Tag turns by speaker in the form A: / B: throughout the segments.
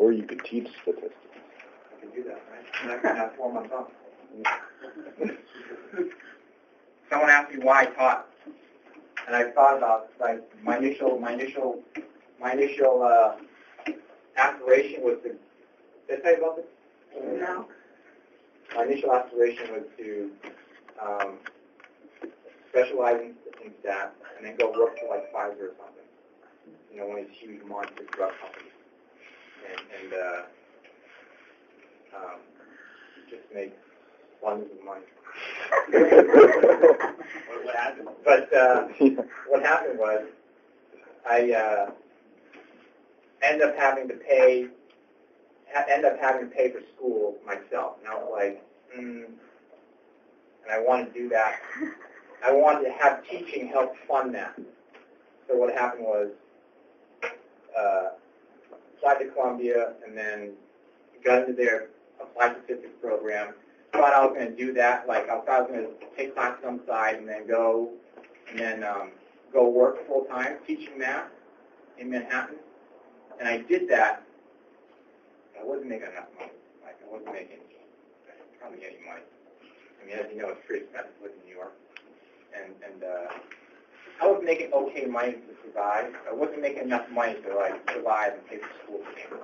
A: Or you could teach statistics.
B: I can do that, right? And I can have 4 months off. Someone asked me why I taught, and I thought about like my initial aspiration was to. Did I tell you about this?
C: No.
B: My initial aspiration was to specialize in stats and then go work for like Pfizer or something. You know, one of these huge monster drug companies, and just make tons of money. What happened? But what happened was I ended up having to pay for school myself, and I was like, and I wanted to do that. I wanted to have teaching help fund that. So what happened was applied to Columbia, and then got into their applied statistics program. Thought I was going to do that. Like I thought I was going to take classes on the side and then go work full time teaching math in Manhattan. And I did that. I wasn't making enough money. Like I wasn't making probably any money. I mean, as you know, it's pretty expensive to live in New York. And I was making okay money to survive. I wasn't making enough money to like survive and pay for school. So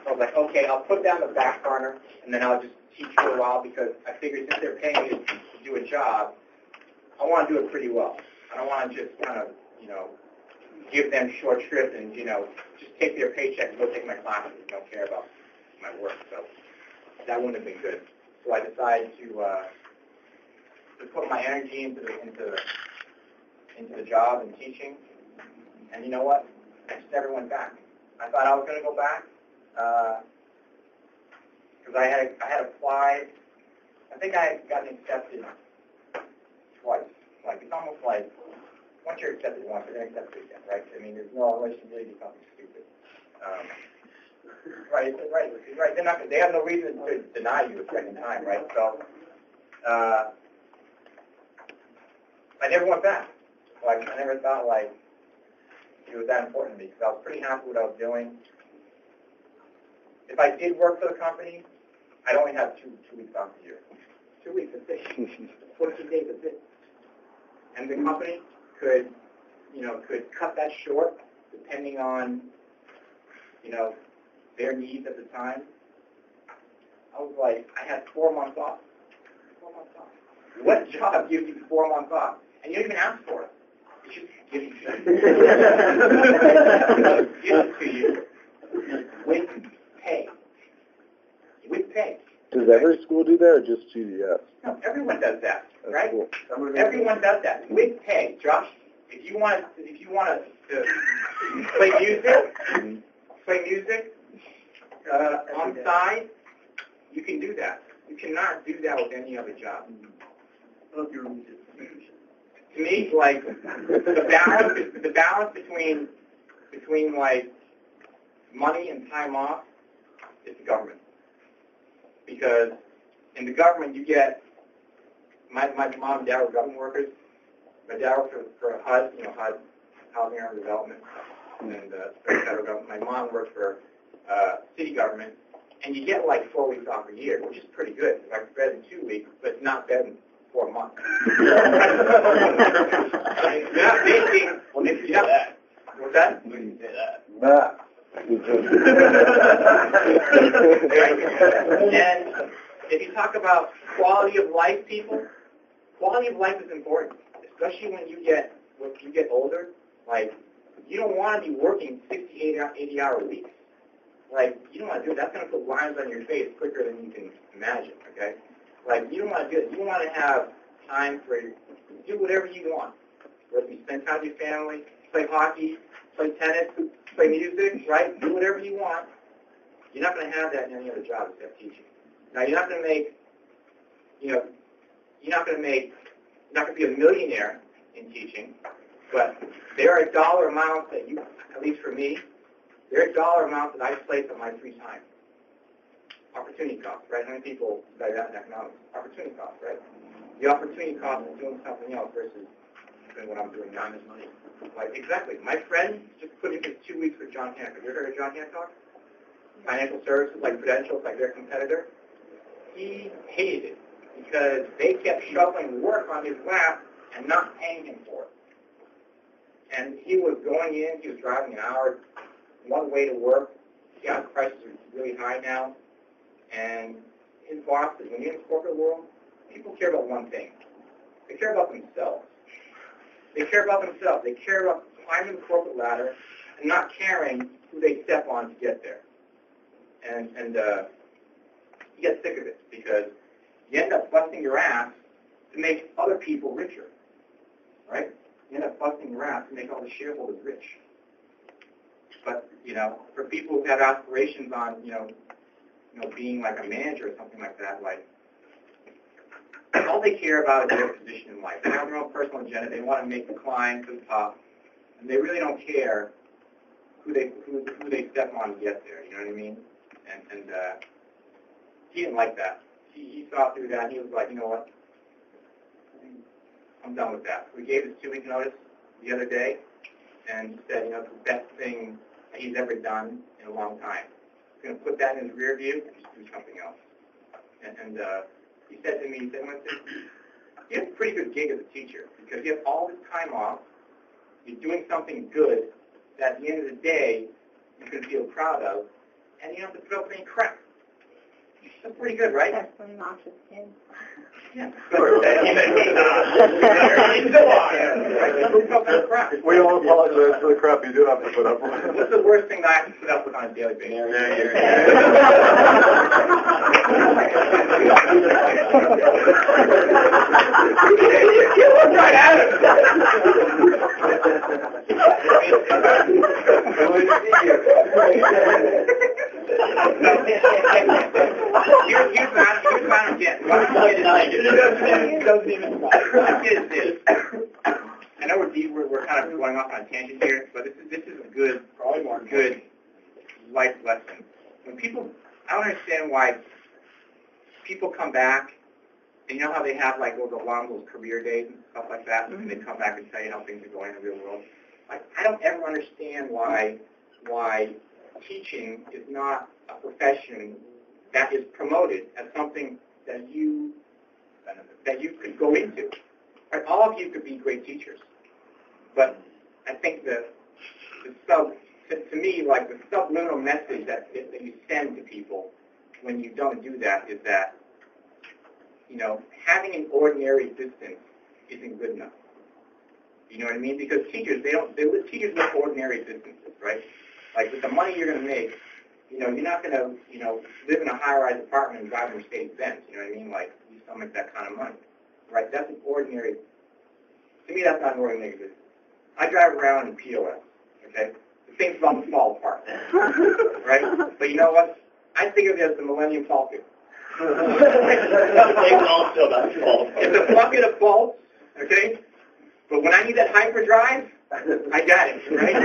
B: I was like, okay, I'll put that on the back burner, and then I'll just teach for a while because I figured since they're paying me to do a job, I want to do it pretty well. I don't want to just kind of, give them short shrift and, just take their paycheck and go take my classes and don't care about my work. So that wouldn't have been good. So I decided to put my energy into the job and teaching. And you know what? I just never went back. I thought I was going to go back because I had applied. I think I had gotten accepted twice. Like it's almost like once you're accepted once, you're going to accept it again, right? I mean, there's no unless you really do something stupid. Right. They're not. They have no reason to deny you a second time, right? So I never went back. Like I never thought like it was that important to me because I was pretty happy with what I was doing. If I did work for the company, I'd only have two weeks off a year. 2 weeks, that's it. 14 days, that's it. And the company could cut that short depending on, their needs at the time. I was like, I had 4 months off. 4 months off. What job gives you 4 months off? And you don't even ask for it. It's just given to you. Given to you with pay. With pay.
A: Does every school do that or just GDS?
B: No, everyone does that,
A: That's
B: right?
A: Cool.
B: Everyone does that with pay. Josh, if you want to play music on the side, you can do that. You cannot do that with any other job. To me, like the balance between like money and time off is the government. Because in the government, you get my mom and dad were government workers. My dad worked for HUD, HUD, Housing and Urban Development, and federal government. My mom worked for city government, and you get like 4 weeks off a year, which is pretty good. It's like better than 2 weeks, but it's not better than 4 months. You're not making. Well, if you have that. What's that? When you say that.
A: Nah.
B: And if you talk about quality of life, people, quality of life is important, especially when you get older. Like, you don't want to be working 60, 80-hour weeks. Like, you don't want to do it. That's going to put lines on your face quicker than you can imagine, okay? Like, you don't want to do it. You want to have time for do whatever you want. Whether you spend time with your family, play hockey, play tennis, play music, right? Do whatever you want. You're not going to have that in any other job except teaching. Now, you're not going to make, you're not going to be a millionaire in teaching, but there are dollar amounts that you, at least for me, there are dollar amounts that I place on my free time. Opportunity cost, right? How many people study that in economics? Opportunity cost, right? The opportunity cost of doing something else versus doing what I'm doing now. Like, exactly. My friend just put in his 2 weeks with John Hancock. Have you ever heard of John Hancock? financial services like Prudential, like their competitor, he hated it because they kept shoveling work on his lap and not paying him for it. And he was going in, he was driving an hour one way to work. Gas prices are really high now. And his boss said, when you're in the corporate world, people care about one thing. They care about themselves. They care about themselves. They care about climbing the corporate ladder and not caring who they step on to get there. And you get sick of it because you end up busting your ass to make other people richer, right? You end up busting your ass to make all the shareholders rich. But, for people who have aspirations on, being like a manager or something like that, like, all they care about is their position in life. They have their own personal agenda. They want to make the climb to the top, and they really don't care who they step on to get there. You know what I mean? And he didn't like that. He saw through that. And he was like, you know what? I'm done with that. We gave his 2-week notice the other day, and he said, it's the best thing that he's ever done in a long time. He's going to put that in his rear view and just do something else. And he said to me, Winston, you have a pretty good gig as a teacher because you have all this time off. You're doing something good that at the end of the day you can feel proud of, and you don't have to put up with any crap. That's pretty good, right?
C: That's for nauseous kids.
B: Yeah.
A: We all apologize for the crap you do have to put up with.
B: What's the worst thing that I have to put up with on a daily basis? You look right at him. Here's what I don't get. What I get is this. I know we're kind of going off on a tangent here, but this is a good, probably more good life lesson. When people, I don't understand why people come back, and you know how they have like those career days and stuff like that, and they come back and tell you how things are going in the real world. Like, I don't ever understand why teaching is not a profession that is promoted as something that you could go into. Right? All of you could be great teachers, but I think to me, like the subliminal message that you send to people when you don't do that is that having an ordinary existence isn't good enough. You know what I mean? Because teachers teachers live ordinary existences, right? Like with the money you're going to make, you're not going to, live in a high-rise apartment and drive a Mercedes Benz. You know what I mean? Like you still make that kind of money, right? That's an ordinary. To me, that's not an ordinary existence. I drive around in POS. Okay, the thing's about to fall apart, right? But you know what? I think of it as the Millennium Falcon. It's a bucket of bolts, okay? But when I need that hyperdrive, I got it, right?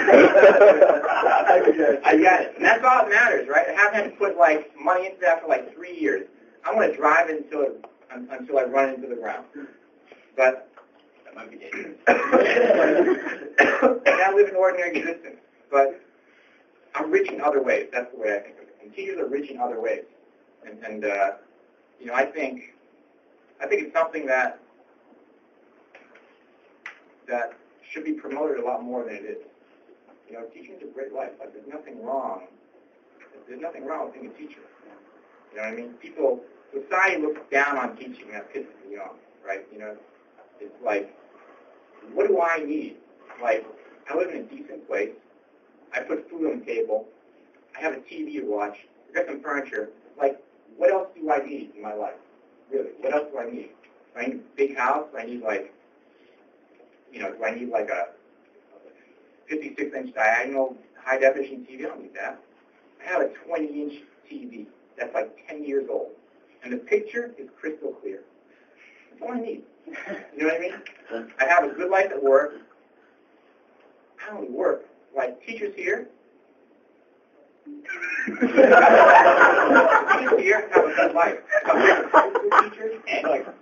B: I got it. And that's all that matters, right? I haven't had to put, money into that for, 3 years. I want to drive until I run into the ground. But that might be dangerous. And I live an ordinary existence. But I'm rich in other ways. That's the way I think of it. And teachers are rich in other ways. And I think it's something that should be promoted a lot more than it is. Teaching is a great life. Like, there's nothing wrong. There's nothing wrong with being a teacher. You know what I mean? Society looks down on teaching. That pisses me off, right? It's like, what do I need? Like, I live in a decent place. I put food on the table. I have a TV to watch. I got some furniture. Like, what else do I need in my life? Really, what else do I need? Do I need a big house? Do I need, do I need a 56-inch diagonal high-definition TV? I don't need that. I have a 20-inch TV that's 10 years old, and the picture is crystal clear. That's all I need. You know what I mean? I have a good life at work. I don't work. Like teachers here, teachers here have a good life. Teachers,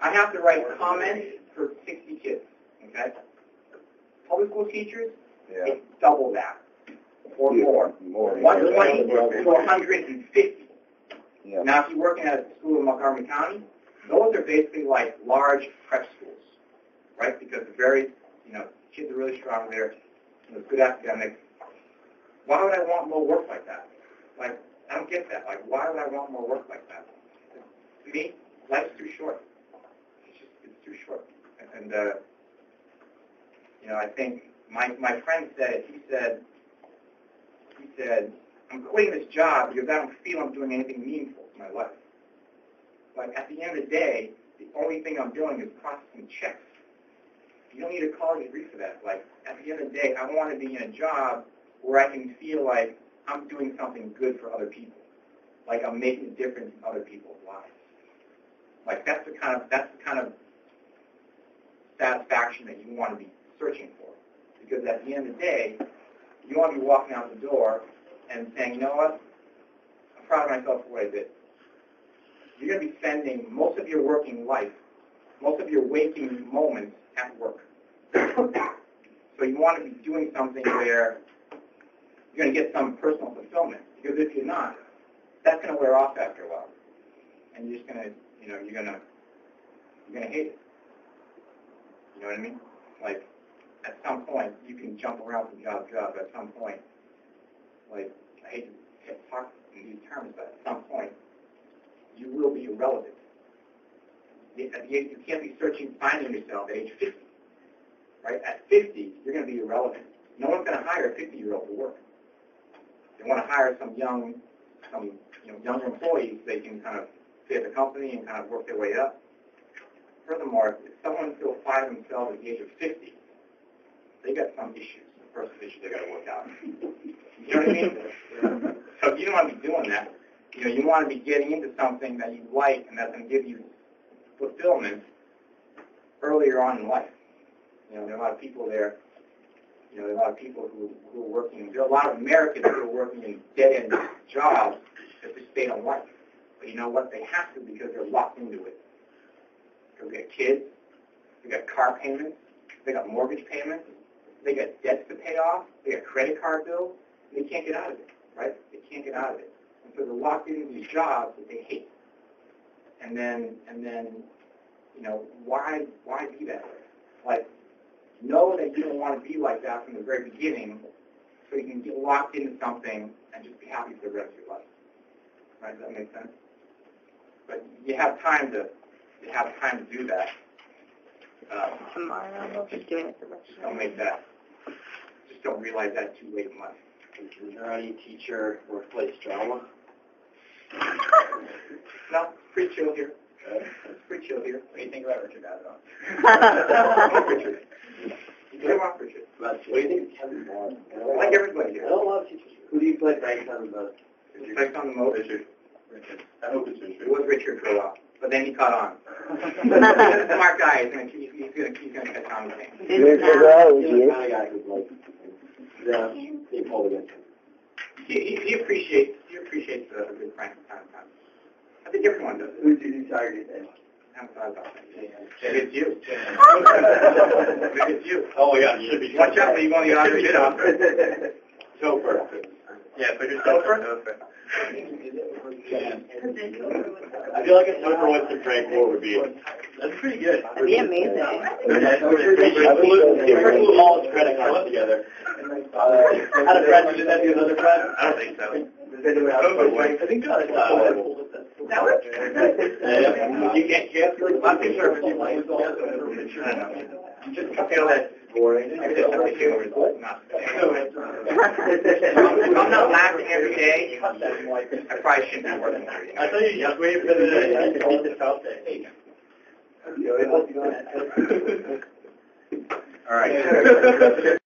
B: I have to write comments for 60 kids. Okay. Public school teachers, it's double that. or more. 120 to 150.
C: Yeah.
B: Now, if you're working at a school in Montgomery County, those are basically like large prep schools, right? Because the very, kids are really strong there, good academics. Why would I want more work like that? Like, I don't get that. Like, why would I want more work like that? To me, life's too short. It's too short. And I think my friend said it. He said, I'm quitting this job because I don't feel I'm doing anything meaningful to my life. Like, at the end of the day, the only thing I'm doing is processing checks. You don't need a college degree for that. Like, at the end of the day, I want to be in a job where I can feel like I'm doing something good for other people. Like, I'm making a difference in other people's lives. Like, that's the kind of satisfaction that you want to be searching for. Because at the end of the day, you want to be walking out the door and saying, you know what, I'm proud of myself for what I did. You're going to be spending most of your working life, most of your waking moments at work. So you want to be doing something where you're going to get some personal fulfillment. Because if you're not, that's going to wear off after a while. And you're just going to, you're going to hate it. You know what I mean? Like, at some point, you can jump around from job to job, but at some point, like, I hate to talk in these terms, but at some point, you will be irrelevant. You can't be finding yourself at age 50, right? At 50, you're going to be irrelevant. No one's going to hire a 50-year-old to work. They want to hire some younger employees so they can kind of stay at the company and kind of work their way up. Furthermore, if someone still finds themselves at the age of 50, they got some issues, some personal issues they got to work out. You know what I mean? So if you don't want to be doing that, you want to be getting into something that you like and that's going to give you fulfillment earlier on in life. There are a lot of people there. There are a lot of people who are working. There are a lot of Americans who are working in dead-end jobs just to stay in life. But you know what? They have to because they're locked into it. Because they got kids, they got car payments, they got mortgage payments, they got debts to pay off, they got credit card bills, and they can't get out of it, right? They can't get out of it. And so they're locked into these jobs that they hate. And then, why be that way? Like, know that you don't want to be like that from the very beginning so you can get locked into something and just be happy for the rest of your life. Right? Does that make sense? But you have time to do that.
D: Tomorrow, we'll be doing it the rest of the
B: Don't make that. Just don't realize that too late in life.
C: Is there any teacher workplace drama?
B: No, it's pretty chill here. It's pretty chill here. What do you think about Richard Adon? Richard. Come on, Richard.
C: What do you think of Kevin Bond?
B: I like everybody here.
C: I don't love teachers. Who do you play based on the most?
B: Based on the most?
A: Richard. I hope it's Richard.
B: It was Richard for a while, but then he caught on. He's a smart guy. He's gonna catch on with things.
C: He's the kind of guy who's like, they pulled against him.
B: He appreciates a good prank from time to time. I think everyone does it.
C: Who's your target then?
B: I haven't thought about that. Maybe it's you. Maybe it's you.
A: Oh my God, you should be.
B: Watch out, leave on the other bit off.
A: Topher.
B: Yeah, put yourself for.
A: I feel like a Topher Winston prank war would be. That's pretty good.
D: That'd be amazing.
A: We're gluing all his credit cards together. Had a friend who did that to another friend? I don't think so. I think so.
D: That works.
B: You can't cancel. Lots of services. I don't know. You just feel that boring. I just don't feel it's not. If I'm not laughing every day, I probably shouldn't be working there.
A: I thought you just waited for the top day.
B: All right.